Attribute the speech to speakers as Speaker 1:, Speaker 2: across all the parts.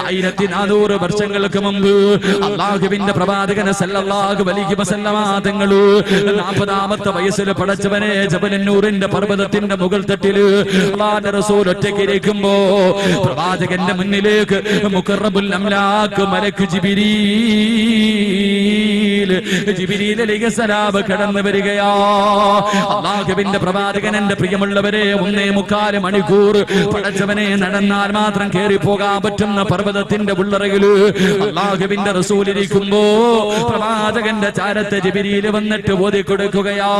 Speaker 1: 1400 വർഷങ്ങൾക്ക് മുമ്പ് അല്ലാഹുവിന്റെ പ്രവാചകൻ സല്ലല്ലാഹു അലൈഹി വസല്ലമ തങ്ങൾ 40ാമത്തെ വയസ്സിൽ പടച്ചവനെ ജബലന്നൂറിന്റെ പർവ്വതത്തിന്റെ മുകൾ തട്ടിൽ അല്ലാഹുവിന്റെ റസൂൽ ഒറ്റയ്ക്കിരിക്കുമ്പോ പ്രവാചകന്റെ മുന്നിലേക്ക് മുഖറബുൽ അംലാക്ക് മലക്ക് ജിബ്രീൽ അലൈഹിസ്സലാം കടന്നു വരികയാ. അല്ലാഹുവിന്റെ പ്രവാചകൻ എന്റെ പ്രിയമുള്ളവരെ 1.25 മണിക്കൂർ പടച്ചവനെ നടന്നാൽ മാത്രം കേറി പോകാൻ പറ്റുന്ന പർവ്വതത്തിന്റെ ഉള്ളറയില് അല്ലാഹുവിന്റെ റസൂൽ ഇരിക്കുമ്പോ പ്രവാചകന്റെ ചാരത്ത് ജിബ്രീൽ വന്നിട്ട് ഓതി കൊടുക്കുകയാ.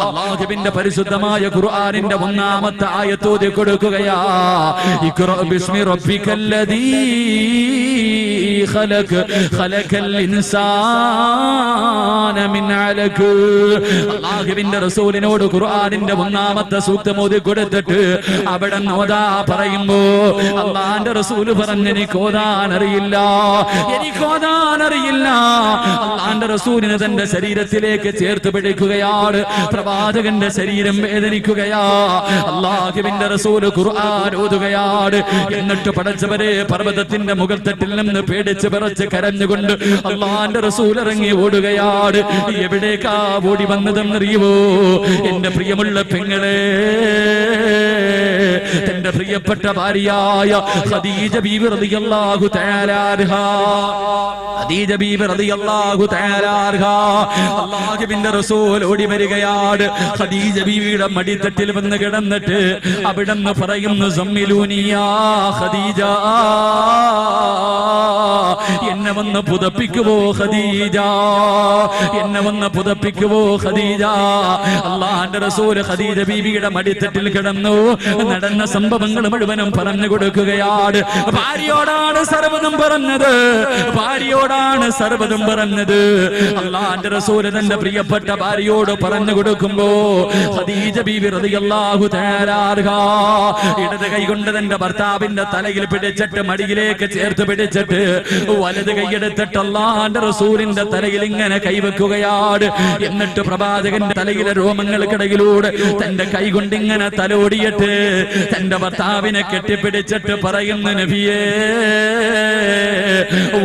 Speaker 1: അല്ലാഹുവിന്റെ പരിശുദ്ധമായ ഖുർആനിന്റെ 1ാമത്തെ ആയത്ത് ഓതി കൊടുക്കുകയാ. ഇഖ്റ ബിസ്മി റബ്ബിക്കല്ലദീ ഖലഖ് ഖലഖൽ ഇൻസാന മിൻ അലഖ്. അല്ലാഹുവിന്റെ റസൂലിനോട് ഖുർആനിന്റെ 1ാമത്തെ സൂക്തം ഓതി കൊടുത്തിട്ട് അവിടെ ഓതാ പറയുമ്പോ അല്ലാഹുവിന്റെ റസൂൽ പറഞ്ഞു എനിക്ക് ഓതാൻ അറിയില്ല. അല്ലാഹുവിന്റെ റസൂലിനെ തന്റെ ശരീരത്തിലേക്ക് ചേർത്ത് പിടിക്കുകയാണ്. പ്രവാചകന്റെ ശരീരം വേദനിക്കുകയാ. അല്ലാഹുവിന്റെ റസൂൽ ഖുർആൻ ഓതുകയാണ്. എന്നിട്ട് പടച്ചവരെ പർവ്വതത്തിന്റെ മുകൾ തട്ടിൽ നിന്ന് പേടിച്ച് വിറച്ച് കരഞ്ഞുകൊണ്ട് അല്ലാഹുവിന്റെ റസൂൽ ഇറങ്ങി ഓടുകയാണ്. എവിടേക്കാ ഓടി വന്നതെന്നറിയുമോ? എന്റെ പ്രിയമുള്ള പെങ്ങളെ, തന്റെ പ്രിയപ്പെട്ട ഭാര്യയായ ഖദീജ ബീവി റളിയല്ലാഹു തആല അൻഹാ, ഖദീജ ബീവി റളിയല്ലാഹു തആല അൻഹാ അല്ലാഹുവിന്റെ റസൂൽ ഓടി വരികയാണ്. ഖദീജ ബീവിയുടെ മടിത്തട്ടിൽ വന്ന് കിടന്നിട്ട് അവിടുന്ന് പറയുന്നു, സമ്മിലൂനി യാ ഖദീജ, എന്നെ വന്ന് പുതപ്പിക്കുവോ ഖദീജ, എന്നെ വന്ന് പുതപ്പിക്കുവോ ഖദീജ. അല്ലാഹുവിന്റെ റസൂൽ ഖദീജ ബീവിയുടെ മടിത്തട്ടിൽ കിടന്നു നടന്ന സംഭവങ്ങൾ മുഴുവനും പറഞ്ഞു കൊടുക്കുകയാണ്. ഭാര്യയോടാണ് സർവ്വതും പറഞ്ഞത്, ഭാര്യയോടാണ് സർവ്വതും പറഞ്ഞത്. അല്ലാഹുവിന്റെ റസൂൽ തന്റെ പ്രിയപ്പെട്ട ഭാര്യയോട് പറഞ്ഞു കൊടുക്കുമ്പോ ഖദീജ ബീവി റളിയല്ലാഹു തആല അൻഹാ ഇടത് കൈകൊണ്ട് തന്റെ ഭർത്താവിന്റെ തലയിൽ പിടിച്ചിട്ട് മടിയിലേക്ക് ചേർത്ത് പിടിച്ചിട്ട് വലത് കൈയെടുത്തിട്ട് അല്ലാഹുവിന്റെ റസൂലിന്റെ തലയിൽ ഇങ്ങനെ കൈവെക്കുകയാണ്. എന്നിട്ട് പ്രവാചകന്റെ തലയിലെ രോമങ്ങൾക്കിടയിലൂടെ തന്റെ കൈകൊണ്ട് ഇങ്ങനെ തലോടിയിട്ട് തന്റെ ഭർത്താവിനെ കെട്ടിപ്പിടിച്ചിട്ട് പറയുന്നു, നബിയേ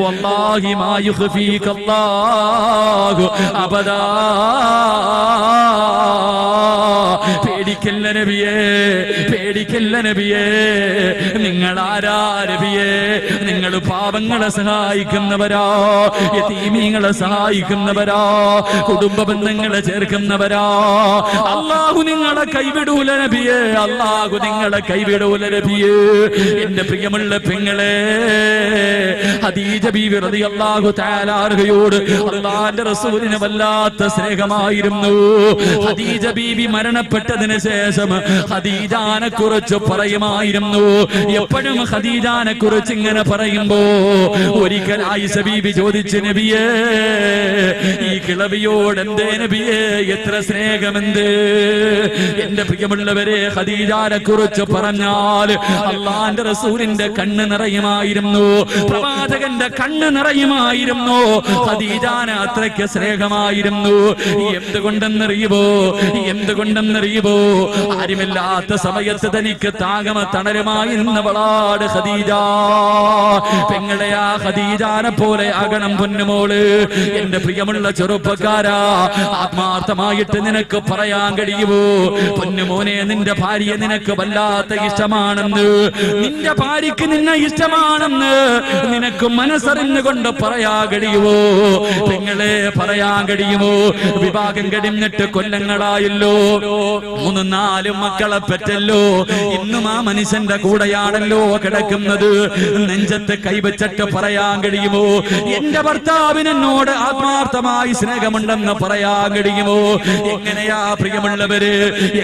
Speaker 1: വല്ലാഹി മാ യുഖ്ഫീക അല്ലാഹു അബദാ, പേടിക്കല്ല നബിയേ, പേടിക്കല്ല നബിയേ. നിങ്ങൾ ആരാ നബിയേ? നിങ്ങൾ പാവങ്ങളെ സഹായിക്കുന്നവരാ, യതീമീങ്ങളെ സഹായിക്കുന്നവരാ, കുടുംബ ബന്ധങ്ങളെ ചേർക്കുന്നവരാ. അല്ലാഹു നിങ്ങളെ കൈവിടൂല നബിയേ, അല്ലാഹു നിങ്ങളെ കൈവിടൂല നബിയേ. എന്റെ പ്രിയമുള്ള പെങ്ങളെ, ഖദീജ ബീവി റളിയല്ലാഹു തആല അൻഹയോട് അല്ലാഹുവിന്റെ റസൂലിന് വല്ലാത്ത സ്നേഹമായിരുന്നു. ഖദീജ ബീവി മരണപ്പെട്ടതിന് ശേഷം ഖദീജാനെ കുറിച്ച് പറയുമായിരുന്നു. എപ്പോഴും ഖദീജാനെ കുറിച്ച് ഇങ്ങനെ പറയുമ്പോ ഒരിക്കൽ ആയിഷ ബീവി ചോദിച്ചു, നബിയേ ഈ കിളവിയോട് എന്തേ നബിയേ എത്ര സ്നേഹമെന്ത്? എന്റെ പ്രിയമുള്ളവരെ, ഖദീജാനെ കുറിച്ച് പറഞ്ഞാൽ അല്ലാഹുവിന്റെ റസൂലിന്റെ കണ്ണ് നിറയുമായിരുന്നു, പ്രവാചകന്റെ കണ്ണ് നിറയുമായിരുന്നു. ഖദീജാനെ അത്രയ്ക്ക് സ്നേഹമായിരുന്നു. എന്തുകൊണ്ടെന്നറിയുമോ? എന്തുകൊണ്ടെന്നറിയുമോ? ആരുമില്ലാത്ത സമയത്ത് തനിക്ക് താകമ തണലുമായിരുന്നവളാണ് ഖദീജ. പെങ്ങളെയാ ഖദീജാനെ പോലെ ആകണം പൊന്നുമോള്. എന്റെ പ്രിയമുള്ള ചെറുപ്പക്കാരാ, ആത്മാർത്ഥമായിട്ട് നിനക്ക് പറയാൻ കഴിയുമോ? പൊന്നുമോനെ, നിന്റെ ഭാര്യ നിനക്ക് വല്ലാത്ത ഇഷ്ടമാണെന്ന്, നിന്റെ ഭാര്യക്ക് നിന്നെ ഇഷ്ടമാണെന്ന് നിനക്ക് മനസ്സറിഞ്ഞുകൊണ്ട് പറയാൻ കഴിയുമോ? പെങ്ങളെ, പറയാൻ കഴിയുമോ? വിവാഹം കഴിഞ്ഞിട്ട് കൊല്ലങ്ങളായല്ലോ, 3-4 മക്കളെ പെറ്റല്ലോ, ഇന്നും ആ മനുഷ്യന്റെ കൂടെയാണല്ലോ കിടക്കുന്നത്. നെഞ്ചത്ത് കൈവച്ചിട്ട് പറയാൻ കഴിയുമോ എന്റെ ഭർത്താവിന് എന്നോട് ആത്മാർത്ഥമായി സ്നേഹമുണ്ടെന്ന് പറയാൻ കഴിയുമോ? എങ്ങനെയാ പ്രിയമുള്ളവര്,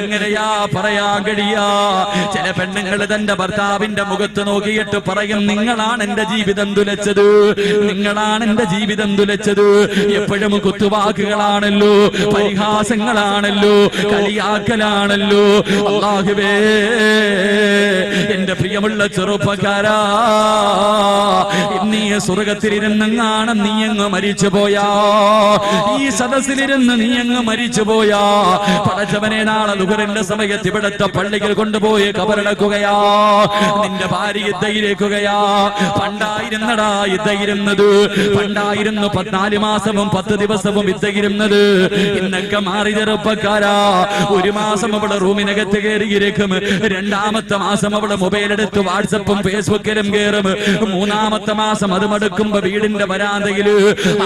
Speaker 1: എങ്ങനെയാ പറയാൻ കഴിയാ? ചില പെണ്ണുങ്ങൾ തന്റെ ഭർത്താവിന്റെ മുഖത്ത് നോക്കിയിട്ട് പറയും, നിങ്ങളാണ് എന്റെ ജീവിതം തുലച്ചത്, നിങ്ങളാണ് എന്റെ ജീവിതം തുലച്ചത്. എപ്പോഴും കുത്തുവാക്കുകളാണല്ലോ, പരിഹാസങ്ങളാണല്ലോ, കളിയാക്കലാണല്ലോ. അല്ലാഹുവേ, എന്റെ പ്രിയമുള്ള ചെറുപ്പക്കാരാ, ഇന്നീ സ്വർഗത്തിലിരുന്നെങ്ങാണ് നീ അങ്ങ് മരിച്ചുപോയാ, ഈ സദസ്സിലിരുന്ന് നീ അങ്ങ് മരിച്ചുപോയാ, പടച്ചവനെ നാളെ ദുഹറിന്റെ സമയത്ത് ഇവിടത്തെ പള്ളികൾ കൊണ്ടുപോയി കബറടക്കുകയാ, നിന്റെ ഭാര്യ ഇദ്ദയിലേക്കുകയാ. പണ്ടായിരുന്നടാ ഇദ്ദയിരുന്നത്, പണ്ടായിരുന്നു 14 മാസവും 10 ദിവസവും ഇദ്ദയിരുന്നത്. ഇന്നൊക്കെ മാറി ചെറുപ്പക്കാരാ. 1 മാസം അവള് റൂമിനകത്ത് കയറിയിരിക്കും, 2ാമത്തെ മാസം അവള് മൊബൈൽ എടുത്ത് വാട്സപ്പും ഫേസ്ബുക്കിലും കയറും, 3ാമത്തെ മാസം അത് മടുക്കുമ്പോ വീടിന്റെ വരാന്തയില്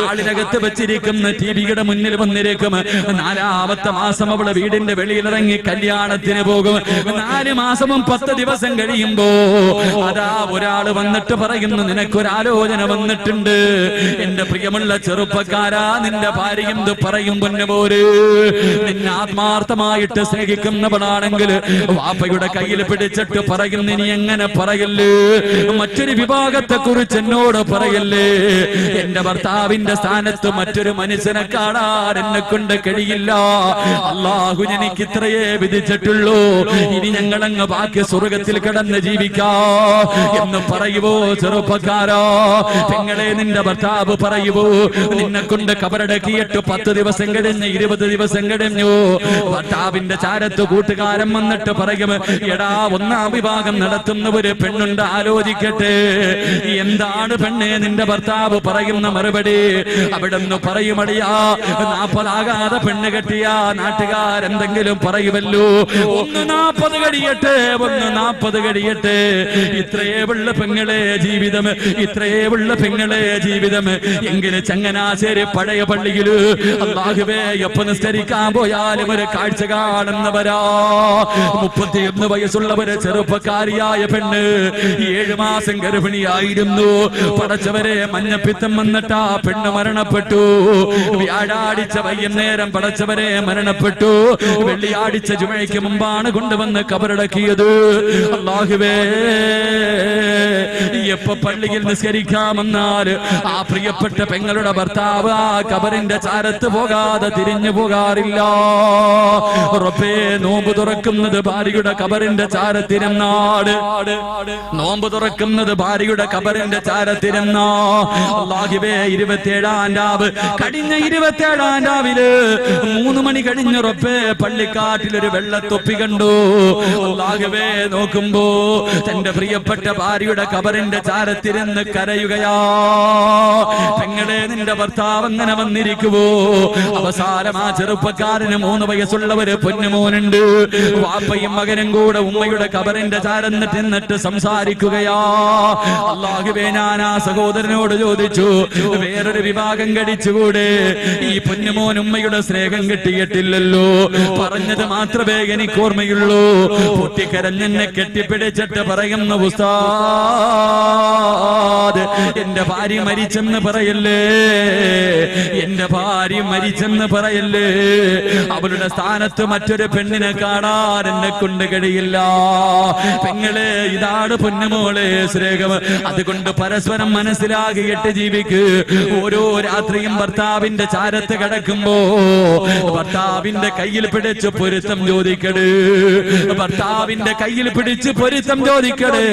Speaker 1: ആളിനകത്ത് വെച്ചിരിക്കുന്ന ടിവിയുടെ മുന്നിൽ വന്നിരിക്കും, 4ാമത്തെ മാസം അവള് വീടിന്റെ വെളിയിലിറങ്ങി കല്യാണത്തിന് പോകും. 4 മാസവും 10 ദിവസം കഴിയുമ്പോ അതാ ഒരാള് വന്നിട്ട് പറയുന്നു, നിനക്കൊരാലോചന വന്നിട്ടുണ്ട്. എന്റെ പ്രിയമുള്ള ചെറുപ്പക്കാരാ, നിന്റെ ഭാര്യ എന്ത് പറയും പൊന്നുപോര്? നിന്നെ ആത്മാർത്ഥമായിട്ട് സ്നേഹിക്കുന്നവളാണെങ്കിൽ വാപ്പയുടെ കയ്യിൽ പിടിച്ചിട്ട് പറയുന്നു, ഇനി എങ്ങനെ പറയല്ലേ, മറ്റൊരു വിഭാഗത്തെ കുറിച്ച് എന്നോട് പറയല്ലേ. എന്റെ ഭർത്താവിന്റെ സ്ഥാനത്ത് മറ്റൊരു മനുഷ്യനെ കാണാൻ എന്നെ കൊണ്ട് കഴിയില്ല. അള്ളാഹു എനിക്ക് ഇത്രയേ വിധിച്ചിട്ടുള്ളൂ. ഇനി ഞങ്ങളങ്ങ് ബാക്കി സ്വർഗത്തിൽ കിടന്ന് ജീവിക്കാ എന്ന് പറയുവോ ചെറുപ്പക്കാരാ? പെങ്ങളെ, നിന്റെ ഭർത്താവ് പറയുവോ, നിന്നെ കൊണ്ട് കബറടക്കിയിട്ട് 10 ദിവസം കഴിഞ്ഞ് 20 ദിവസം കഴിഞ്ഞു ഭർത്താവിന്റെ ചാരത്ത് കൂട്ടുകാരൻ വന്നിട്ട് പറയും, എടാ 1ാം വിഭാഗം നടത്തുന്ന ഒരു പെണ്ണുണ്ട്, ആലോചിക്കട്ടെ. എന്താണ് പെണ്ണെ നിന്റെ ഭർത്താവ് പറയുന്ന മറുപടി? അവിടെ നിന്ന് പറയുമടിയാ, 40 ആകാതെ പെണ്ണ് കെട്ടിയ നാട്ടുകാരെന്തെങ്കിലും പറയുമല്ലോ, 40 കഴിയട്ടെ, 40 കഴിയട്ടെ. ഇത്രയേ ഉള്ള പെങ്ങളെ ജീവിതം, ഇത്രയേ ഉള്ള പെങ്ങളെ ജീവിതം. എങ്കിലും ചങ്ങനാശ്ശേരി പഴയ പള്ളിയില് അല്ലാഹുവേ എപ്പോ നിസ്കരിക്കാൻ പോയാലും ഒരു കാഴ്ച കാണുന്നവരാ. 31 വയസ്സുള്ളവര് ചെറുപ്പക്കാരിയായ പെണ്ണ് 7 മാസം ഗർഭിണിയായിരുന്നു. പടച്ചവരെ, മഞ്ഞപ്പിത്തം വന്നിട്ടാ പെണ്ണ് മരണപ്പെട്ടു. വ്യാഴാഴ്ച വൈകുന്നേരം പടച്ചവരെ മരണപ്പെട്ടു. വെള്ളിയാഴ്ച ജുമയ്ക്ക് മുമ്പാണ് കൊണ്ടുവന്ന് കബറടക്കിയത്. അല്ലാഹുവേ, എപ്പോ പള്ളിയിൽ നിസ്കരിക്കാമെന്നാൽ ആ പ്രിയപ്പെട്ട പെങ്ങളുടെ ഭർത്താവ് ആ കബറിന്റെ ചാരത്ത് പോകാതെ തിരിഞ്ഞു പോകാറില്ല. റബ്ബേ, നോമ്പ് തുറക്കുന്നത് ഭാര്യയുടെ കബറിന്റെ ചാരത്തിരുന്നാട്, നോമ്പ് തുറക്കുന്നത് ഭാര്യയുടെ കബറിന്റെ ചാരത്തിരുന്നാ. അല്ലാഹുവേ, 27ാം രാവ് കഴിഞ്ഞ 27ാം രാവില് 3 മണി കഴിഞ്ഞു റബ്ബേ പള്ളിക്കാട്ടിലൊരു വെള്ളത്തൊപ്പി കണ്ടു. അല്ലാഹുവേ, നോക്കുമ്പോ തന്റെ പ്രിയപ്പെട്ട ഭാര്യയുടെ കബറിന്റെ ചാരത്തിരുന്ന് കരയുകയാ. പെങ്ങളെ, നിന്റെ ഭർത്താവ് അങ്ങനെ വന്നിരിക്കുവോ? അവസാനം ആ ചെറുപ്പക്കാരന് 3 വയസ്സുള്ളവര് പൊന്നുമോനുണ്ട്. വാപ്പയും മകനും കൂടെ ഉമ്മയുടെ കബറിന്റെ ചാരന്നിട്ട് സംസാരിക്കുകയാ. അല്ലാഹുവേ, ഞാൻ ആ സഹോദരനോട് ചോദിച്ചു, വേറൊരു വിഭാഗം കടിച്ചുകൂടെ? ഈ പൊന്നുമോൻ ഉമ്മയുടെ സ്നേഹം കിട്ടിയിട്ടില്ലല്ലോ. പറഞ്ഞത് മാത്രമേ എനിക്ക് ഓർമ്മയുള്ളൂ. പൊട്ടിക്കരഞ്ഞെന്നെ കെട്ടിപ്പിടിച്ചിട്ട് പറയുന്ന, ഉസ്താദ്, എന്റെ ഭാര്യ മരിച്ചെന്ന് പറയല്ലേ, എന്റെ ഭാര്യ മരിച്ചെന്ന് പറയല്ലേ. അവളുടെ സ്ഥാനത്ത് മറ്റൊരു പെണ്ണിനെ കാണാൻ എന്നെ കൊണ്ട് കഴിയില്ല. പെങ്ങളെ, ഇതാണ് പൊന്നുമോളെ സ്നേഹം. അതുകൊണ്ട് പരസ്പരം മനസ്സിലാകിയിട്ട് ജീവിക്ക്. ഓരോ രാത്രിയും ഭർത്താവിന്റെ ചാരത്ത് കിടക്കുമ്പോ ഭർത്താവിന്റെ കയ്യിൽ പിടിച്ച് പൊരുത്തം ചോദിക്കട്, ഭർത്താവിന്റെ കയ്യിൽ പിടിച്ച് പൊരുത്തം ചോദിക്കട്.